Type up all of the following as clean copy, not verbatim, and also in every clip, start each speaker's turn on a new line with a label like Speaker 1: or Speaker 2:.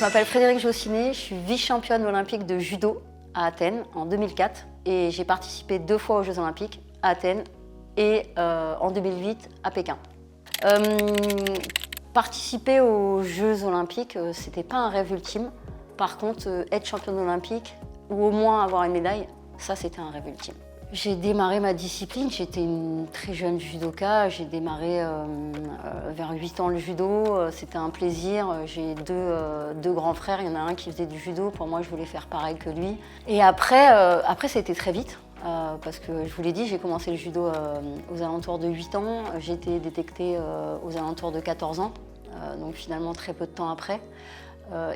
Speaker 1: m'appelle Frédérique Jossinet, je suis vice-championne olympique de judo à Athènes en 2004 et j'ai participé 2 fois aux Jeux olympiques à Athènes et en 2008 à Pékin. Participer aux Jeux olympiques, c'était pas un rêve ultime. Par contre, être championne olympique ou au moins avoir une médaille, ça c'était un rêve ultime. J'ai démarré ma discipline, j'étais une très jeune judoka, j'ai démarré vers 8 ans le judo, c'était un plaisir. J'ai deux grands frères, il y en a un qui faisait du judo, pour moi je voulais faire pareil que lui. Et après ça a été très vite, parce que je vous l'ai dit, j'ai commencé le judo aux alentours de 8 ans, j'ai été détectée aux alentours de 14 ans, donc finalement très peu de temps après.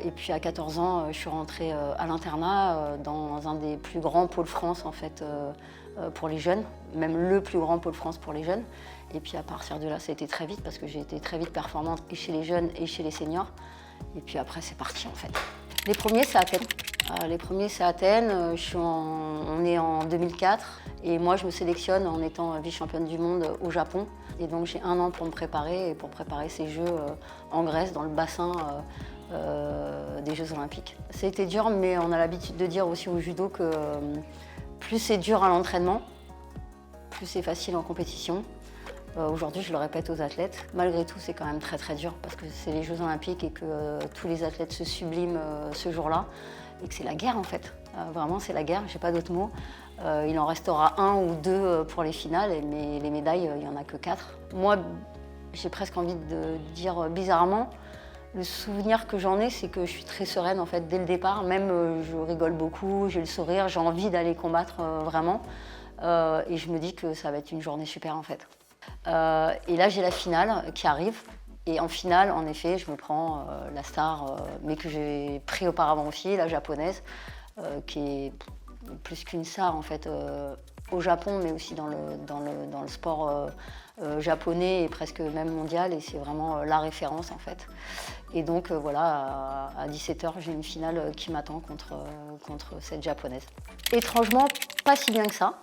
Speaker 1: Et puis à 14 ans, je suis rentrée à l'internat dans un des plus grands pôles France en fait, pour les jeunes, même le plus grand pôle France pour les jeunes. Et puis à partir de là, ça a été très vite parce que j'ai été très vite performante et chez les jeunes et chez les seniors. Et puis après, c'est parti en fait. Les premiers, c'est Athènes. On est en 2004 et moi, je me sélectionne en étant vice-championne du monde au Japon. Et donc j'ai 1 an pour me préparer et pour préparer ces Jeux en Grèce, dans le bassin des Jeux olympiques. Ça a été dur, mais on a l'habitude de dire aussi au judo que plus c'est dur à l'entraînement, plus c'est facile en compétition. Aujourd'hui, je le répète aux athlètes, malgré tout, c'est quand même très très dur parce que c'est les Jeux olympiques et que tous les athlètes se subliment ce jour-là et que c'est la guerre en fait. Vraiment, c'est la guerre, j'ai pas d'autres mots. Il en restera 1 ou 2 pour les finales, mais les médailles, il n'y en a que 4. Moi, j'ai presque envie de dire bizarrement, le souvenir que j'en ai, c'est que je suis très sereine en fait dès le départ. Même je rigole beaucoup, j'ai le sourire, j'ai envie d'aller combattre vraiment. Et je me dis que ça va être une journée super en fait. Et là, j'ai la finale qui arrive. Et en finale, en effet, je me prends la star, mais que j'ai pris auparavant aussi, la japonaise, qui est plus qu'une star en fait au Japon, mais aussi dans le sport japonais et presque même mondial. Et c'est vraiment la référence en fait. Et donc voilà, à 17h, j'ai une finale qui m'attend contre cette japonaise. Étrangement, pas si bien que ça.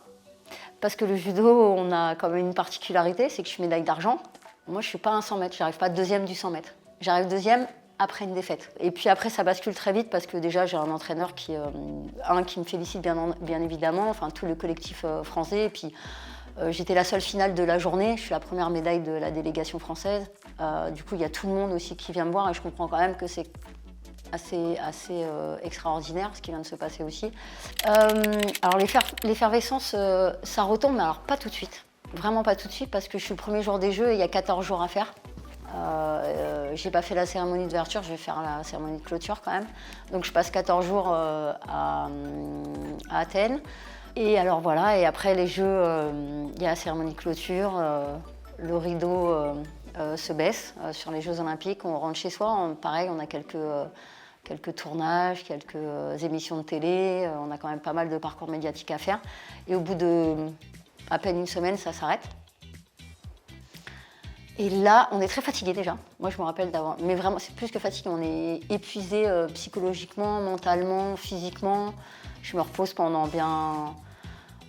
Speaker 1: Parce que le judo, on a quand même une particularité, c'est que je suis médaille d'argent. Moi, je ne suis pas un 100 mètres, j'arrive pas deuxième du 100 mètres. J'arrive deuxième après une défaite. Et puis après, ça bascule très vite parce que déjà, j'ai un entraîneur qui me félicite bien évidemment, enfin tout le collectif français. Et puis, j'étais la seule finale de la journée, je suis la première médaille de la délégation française. Du coup, il y a tout le monde aussi qui vient me voir et je comprends quand même que c'est assez extraordinaire ce qui vient de se passer aussi. Alors l'effervescence, ça retombe, mais alors pas tout de suite. Vraiment pas tout de suite parce que je suis le premier jour des Jeux et il y a 14 jours à faire. J'ai pas fait la cérémonie d'ouverture, je vais faire la cérémonie de clôture quand même. Donc je passe 14 jours à Athènes. Et alors voilà, et après les Jeux, il y a la cérémonie de clôture, le rideau se baisse sur les Jeux olympiques, on rentre chez soi, pareil, on a quelques tournages, quelques émissions de télé, on a quand même pas mal de parcours médiatiques à faire. Et au bout de à peine une semaine, ça s'arrête. Et là, on est très fatigué déjà. Moi, je me rappelle d'avoir... Mais vraiment, c'est plus que fatigué, on est épuisé psychologiquement, mentalement, physiquement. Je me repose pendant bien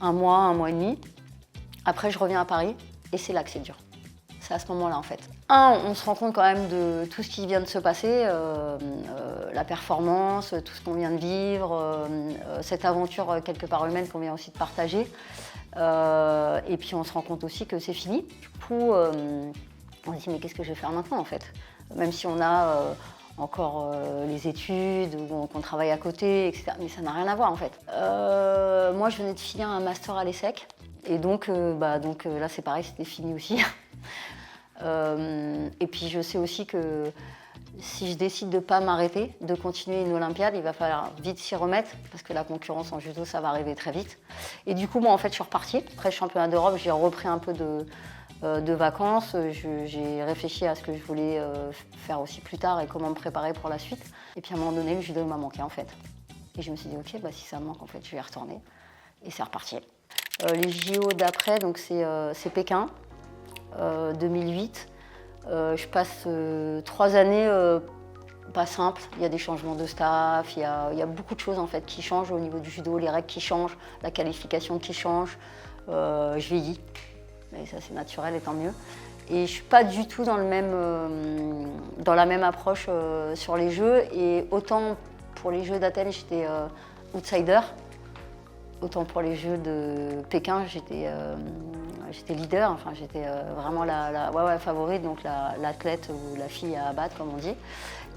Speaker 1: 1 mois et demi. Après, je reviens à Paris et c'est là que c'est dur. C'est à ce moment-là, en fait. On se rend compte quand même de tout ce qui vient de se passer, la performance, tout ce qu'on vient de vivre, cette aventure quelque part humaine qu'on vient aussi de partager. Et puis on se rend compte aussi que c'est fini. Du coup, on se dit mais qu'est-ce que je vais faire maintenant en fait? Même si on a encore les études, qu'on travaille à côté, etc. Mais ça n'a rien à voir en fait. Moi, je venais de finir un master à l'ESSEC. Et donc là, c'est pareil, c'était fini aussi. Et puis je sais aussi que si je décide de ne pas m'arrêter, de continuer une Olympiade, il va falloir vite s'y remettre parce que la concurrence en judo, ça va arriver très vite. Et du coup, moi, en fait, je suis repartie. Après le championnat d'Europe, j'ai repris un peu de vacances. J'ai réfléchi à ce que je voulais faire aussi plus tard et comment me préparer pour la suite. Et puis à un moment donné, le judo m'a manqué en fait. Et je me suis dit, ok, si ça me manque, en fait, je vais y retourner. Et c'est reparti. Les JO d'après, donc c'est Pékin, 2008. Je passe 3 années pas simples. Il y a des changements de staff, il y a beaucoup de choses en fait qui changent au niveau du judo, les règles qui changent, la qualification qui change. Je vieillis, mais ça c'est naturel et tant mieux. Et je ne suis pas du tout dans la même approche sur les Jeux. Et autant pour les Jeux d'Athènes, j'étais outsider, autant pour les Jeux de Pékin, j'étais leader. Enfin, j'étais vraiment la favorite, donc l'athlète ou la fille à abattre, comme on dit.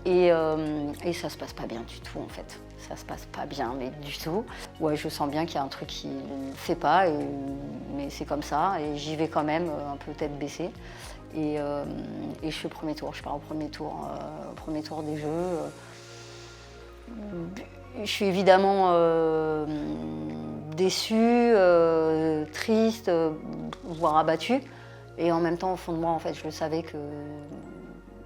Speaker 1: Et ça se passe pas bien du tout, en fait. Ça se passe pas bien, mais du tout. Ouais, je sens bien qu'il y a un truc qui ne fait pas, mais c'est comme ça. Et j'y vais quand même, un peu tête baissée. Et je fais le premier tour. Je pars au premier tour des Jeux. Je suis évidemment déçue, triste, voire abattue. Et en même temps, au fond de moi, en fait, je savais que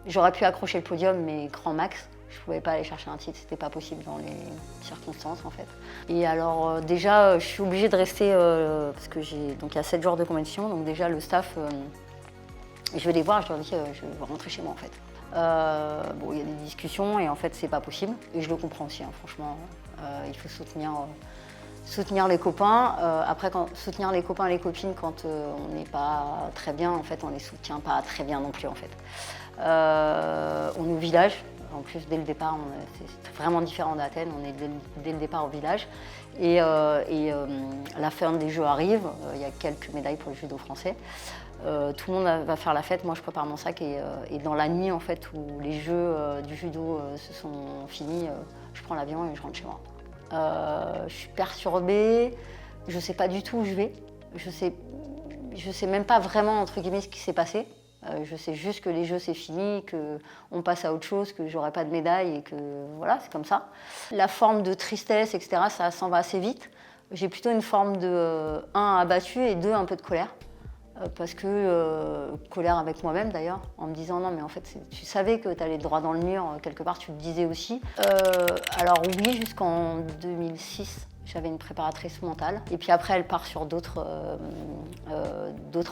Speaker 1: j'aurais pu accrocher le podium, mais grand max. Je ne pouvais pas aller chercher un titre, c'était pas possible dans les circonstances, en fait. Et alors, déjà, je suis obligée de rester, parce que il y a 7 jours de compétition, donc déjà, le staff, je vais les voir, je leur dis que je vais rentrer chez moi, en fait. Il y a des discussions et en fait, c'est pas possible. Et je le comprends aussi, hein, franchement. Il faut soutenir les copains. Après, soutenir les copains et les copines quand on n'est pas très bien, en fait, on les soutient pas très bien non plus, en fait. On est au village. En plus, dès le départ, c'est vraiment différent d'Athènes. On est dès le départ au village. Et la fin des Jeux arrive. Il y a quelques médailles pour le judo français. Tout le monde va faire la fête. Moi, je prépare mon sac. Et dans la nuit, en fait, où les Jeux du judo se sont finis, je prends l'avion et je rentre chez moi. Je suis perturbée. Je ne sais pas du tout où je vais. Je sais même pas vraiment, entre guillemets, ce qui s'est passé. Je sais juste que les Jeux c'est fini, qu'on passe à autre chose, que j'aurai pas de médaille et que voilà, c'est comme ça. La forme de tristesse, etc., ça s'en va assez vite. J'ai plutôt une forme de 1 abattu et 2 un peu de colère. Parce que colère avec moi-même d'ailleurs, en me disant non mais en fait tu savais que tu allais droit dans le mur, quelque part tu le disais aussi. Alors oui, jusqu'en 2006. J'avais une préparatrice mentale. Et puis après, elle part sur d'autres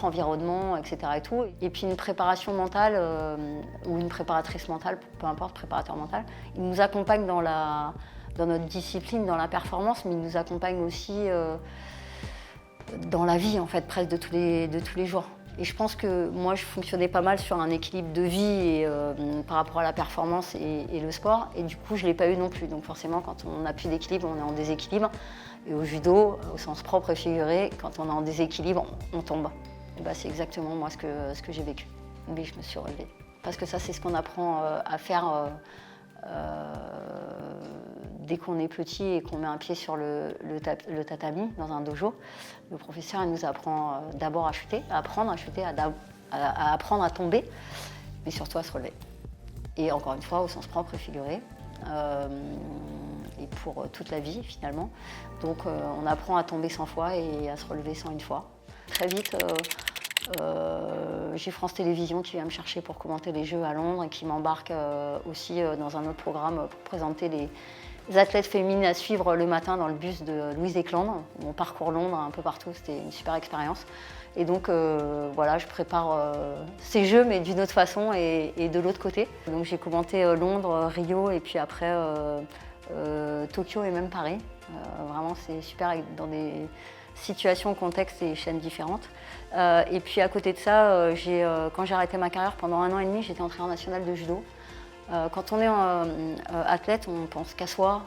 Speaker 1: environnements, etc. Et tout. Et puis une préparation mentale ou une préparatrice mentale, peu importe, préparateur mental, il nous accompagne dans notre discipline, dans la performance, mais il nous accompagne aussi dans la vie, en fait, presque de tous les jours. Et je pense que moi, je fonctionnais pas mal sur un équilibre de vie par rapport à la performance et le sport. Et du coup, je ne l'ai pas eu non plus. Donc forcément, quand on n'a plus d'équilibre, on est en déséquilibre. Et au judo, au sens propre et figuré, quand on est en déséquilibre, on tombe. Et c'est exactement moi ce que j'ai vécu. Mais je me suis relevée. Parce que ça, c'est ce qu'on apprend à faire dès qu'on est petit et qu'on met un pied sur le tatami dans un dojo. Le professeur il nous apprend d'abord à chuter, à apprendre à chuter, à apprendre à tomber, mais surtout à se relever. Et encore une fois, au sens propre et figuré, et pour toute la vie finalement. Donc on apprend à tomber 100 fois et à se relever 101 fois. Très vite, j'ai France Télévisions qui vient me chercher pour commenter les Jeux à Londres et qui m'embarque aussi dans un autre programme pour présenter les athlètes féminines à suivre le matin dans le bus de Louise Ekland. On parcourt Londres un peu partout, c'était une super expérience. Et donc voilà, je prépare ces Jeux mais d'une autre façon et de l'autre côté. Donc j'ai commenté Londres, Rio et puis après Tokyo et même Paris. Vraiment c'est super dans des situations, contextes et chaînes différentes. Et puis à côté de ça, quand j'ai arrêté ma carrière pendant 1 an et demi, j'étais entraîneur national de judo. Quand on est athlète, on pense qu'à soi,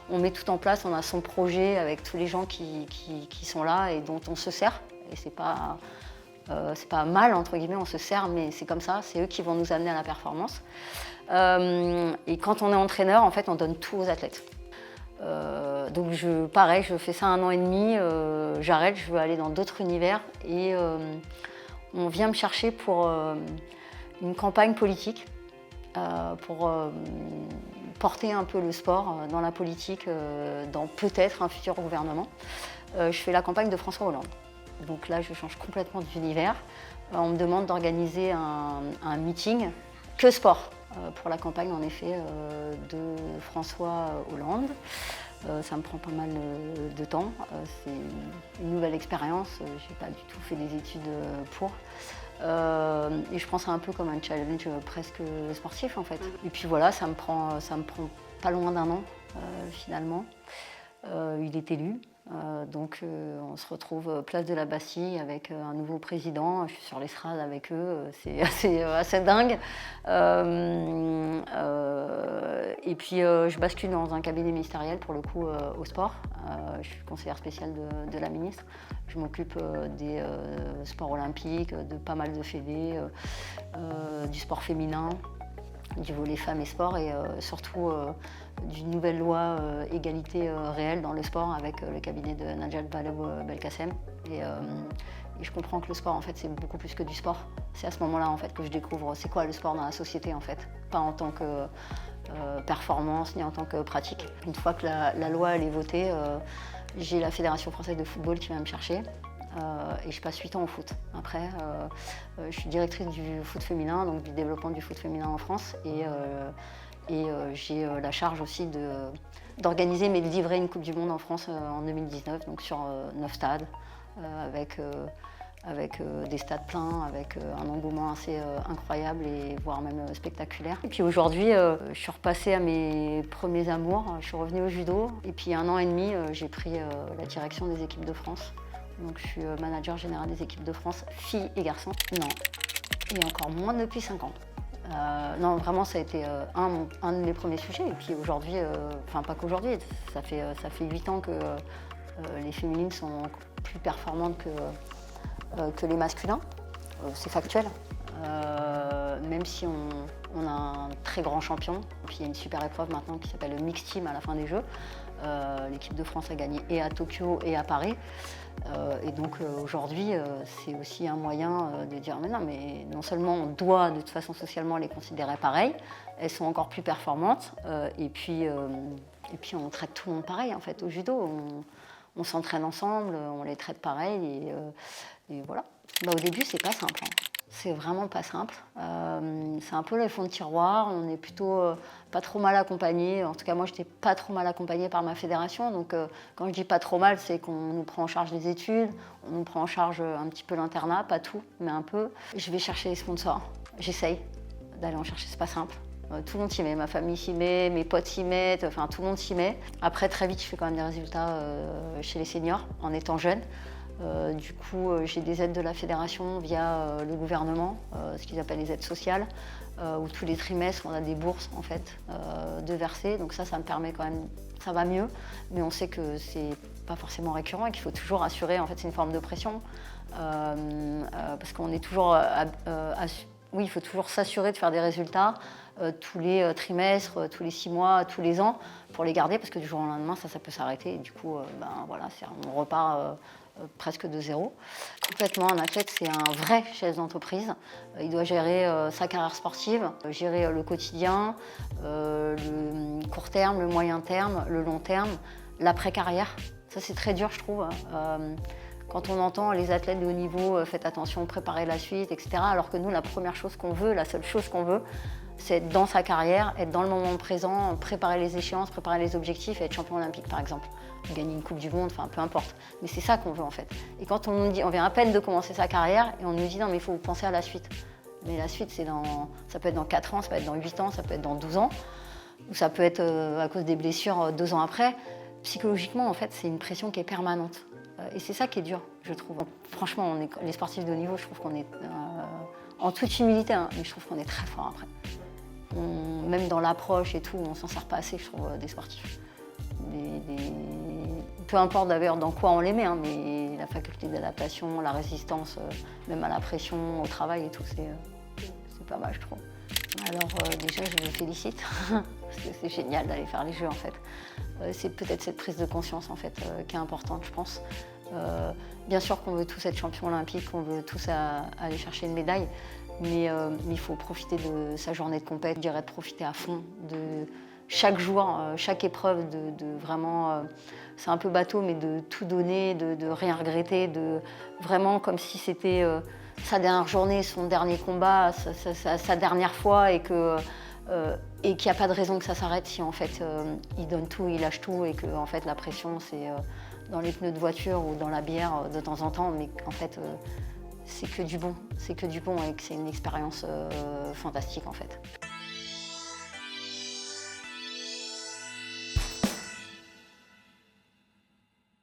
Speaker 1: on met tout en place, on a son projet avec tous les gens qui sont là et dont on se sert. Et c'est pas mal, entre guillemets, on se sert, mais c'est comme ça, c'est eux qui vont nous amener à la performance. Et quand on est entraîneur, en fait, on donne tout aux athlètes. Donc pareil, je fais ça 1 an et demi, j'arrête, je veux aller dans d'autres univers et on vient me chercher pour une campagne politique, pour porter un peu le sport dans la politique, dans peut-être un futur gouvernement. Je fais la campagne de François Hollande. Donc là, je change complètement d'univers. On me demande d'organiser un meeting que sport. Pour la campagne en effet de François Hollande. Ça me prend pas mal de temps. C'est une nouvelle expérience. Je n'ai pas du tout fait des études pour. Et je prends ça un peu comme un challenge presque sportif en fait. Et puis voilà, ça me prend pas loin d'1 an finalement. Il est élu. On se retrouve place de la Bastille avec un nouveau président. Je suis sur l'estrade avec eux, c'est assez dingue. Et puis je bascule dans un cabinet ministériel pour le coup au sport. Je suis conseillère spéciale de la ministre. Je m'occupe des sports olympiques, de pas mal de fédés, du sport féminin, du volley femmes et sport et surtout d'une nouvelle loi égalité réelle dans le sport avec le cabinet de Najat Vallaud-Belkacem. Et je comprends que le sport en fait c'est beaucoup plus que du sport. C'est à ce moment-là en fait que je découvre c'est quoi le sport dans la société en fait, pas en tant que performance ni en tant que pratique. Une fois que la loi elle est votée, j'ai la Fédération française de football qui vient me chercher. Et je passe 8 ans au foot. Après, je suis directrice du foot féminin, donc du développement du foot féminin en France. Et j'ai la charge aussi d'organiser mais de livrer une Coupe du Monde en France en 2019, donc sur 9 stades, avec des stades pleins, avec un engouement assez incroyable et voire même spectaculaire. Et puis aujourd'hui, je suis repassée à mes premiers amours. Je suis revenue au judo. Et puis 1 an et demi, j'ai pris la direction des équipes de France. Donc je suis manager général des équipes de France, filles et garçons. Non, et encore moins depuis 5 ans. Non, vraiment, ça a été un de mes premiers sujets. Et puis aujourd'hui, enfin pas qu'aujourd'hui, ça fait 8 ans que les féminines sont plus performantes que les masculins. C'est factuel. Même si on a un très grand champion, puis il y a une super épreuve maintenant qui s'appelle le Mixed Team à la fin des Jeux. L'équipe de France a gagné et à Tokyo et à Paris. Et donc aujourd'hui, c'est aussi un moyen de dire mais non, mais non seulement on doit de toute façon socialement les considérer pareilles, elles sont encore plus performantes, et puis on traite tout le monde pareil en fait. Au judo, on s'entraîne ensemble, on les traite pareil, et voilà. Bah, au début, c'est pas simple. Hein. C'est vraiment pas simple. C'est un peu les fonds de tiroir. On est plutôt pas trop mal accompagné. En tout cas, moi, j'étais pas trop mal accompagnée par ma fédération. Donc, quand je dis pas trop mal, c'est qu'on nous prend en charge les études, on nous prend en charge un petit peu l'internat, pas tout, mais un peu. Je vais chercher les sponsors. J'essaye d'aller en chercher. C'est pas simple. Tout le monde s'y met. Ma famille s'y met, mes potes s'y mettent. Enfin, tout le monde s'y met. Après, très vite, je fais quand même des résultats chez les seniors en étant jeune. Du coup, j'ai des aides de la fédération via le gouvernement, ce qu'ils appellent les aides sociales, où tous les trimestres, on a des bourses en fait, de verser. Donc ça me permet quand même, ça va mieux, mais on sait que c'est pas forcément récurrent et qu'il faut toujours assurer, en fait, c'est une forme de pression, parce qu'on est toujours, oui, il faut toujours s'assurer de faire des résultats tous les trimestres, tous les 6 mois, tous les ans, pour les garder, parce que du jour au lendemain, ça peut s'arrêter. Et du coup, voilà, on repart presque de zéro. Complètement, un athlète, c'est un vrai chef d'entreprise. Il doit gérer sa carrière sportive, gérer le quotidien, le court terme, le moyen terme, le long terme, l'après-carrière. Ça, c'est très dur, je trouve. Quand on entend les athlètes de haut niveau, faites attention, préparez la suite, etc. Alors que nous, la première chose qu'on veut, la seule chose qu'on veut, c'est être dans sa carrière, être dans le moment présent, préparer les échéances, préparer les objectifs et être champion olympique, par exemple. Gagner une Coupe du Monde, enfin peu importe. Mais c'est ça qu'on veut en fait. Et quand on nous dit, on vient à peine de commencer sa carrière et on nous dit non mais il faut penser à la suite. Mais la suite, ça peut être dans 4 ans, ça peut être dans 8 ans, ça peut être dans 12 ans, ou ça peut être à cause des blessures 2 ans après. Psychologiquement, en fait, c'est une pression qui est permanente. Et c'est ça qui est dur, je trouve. Franchement, les sportifs de haut niveau, je trouve qu'on est, en toute humilité, hein, mais je trouve qu'on est très fort après. Même dans l'approche et tout, on s'en sert pas assez, je trouve, des sportifs. Peu importe d'ailleurs dans quoi on les met, hein, mais la faculté d'adaptation, la résistance, même à la pression, au travail et tout, c'est pas mal, je trouve. Alors déjà, je me félicite, parce que c'est génial d'aller faire les Jeux, en fait. C'est peut-être cette prise de conscience, en fait, qui est importante, je pense. Bien sûr qu'on veut tous être champions olympiques, qu'on veut tous aller chercher une médaille, mais il faut profiter de sa journée de compète, je dirais de profiter à fond de chaque jour, chaque épreuve, de vraiment, c'est un peu bateau, mais de tout donner, de rien regretter, de vraiment comme si c'était sa dernière journée, son dernier combat, sa dernière fois, et qu'il n'y a pas de raison que ça s'arrête si en fait il donne tout, il lâche tout, et que en fait la pression c'est dans les pneus de voiture ou dans la bière de temps en temps, mais en fait c'est que du bon et que c'est une expérience fantastique en fait.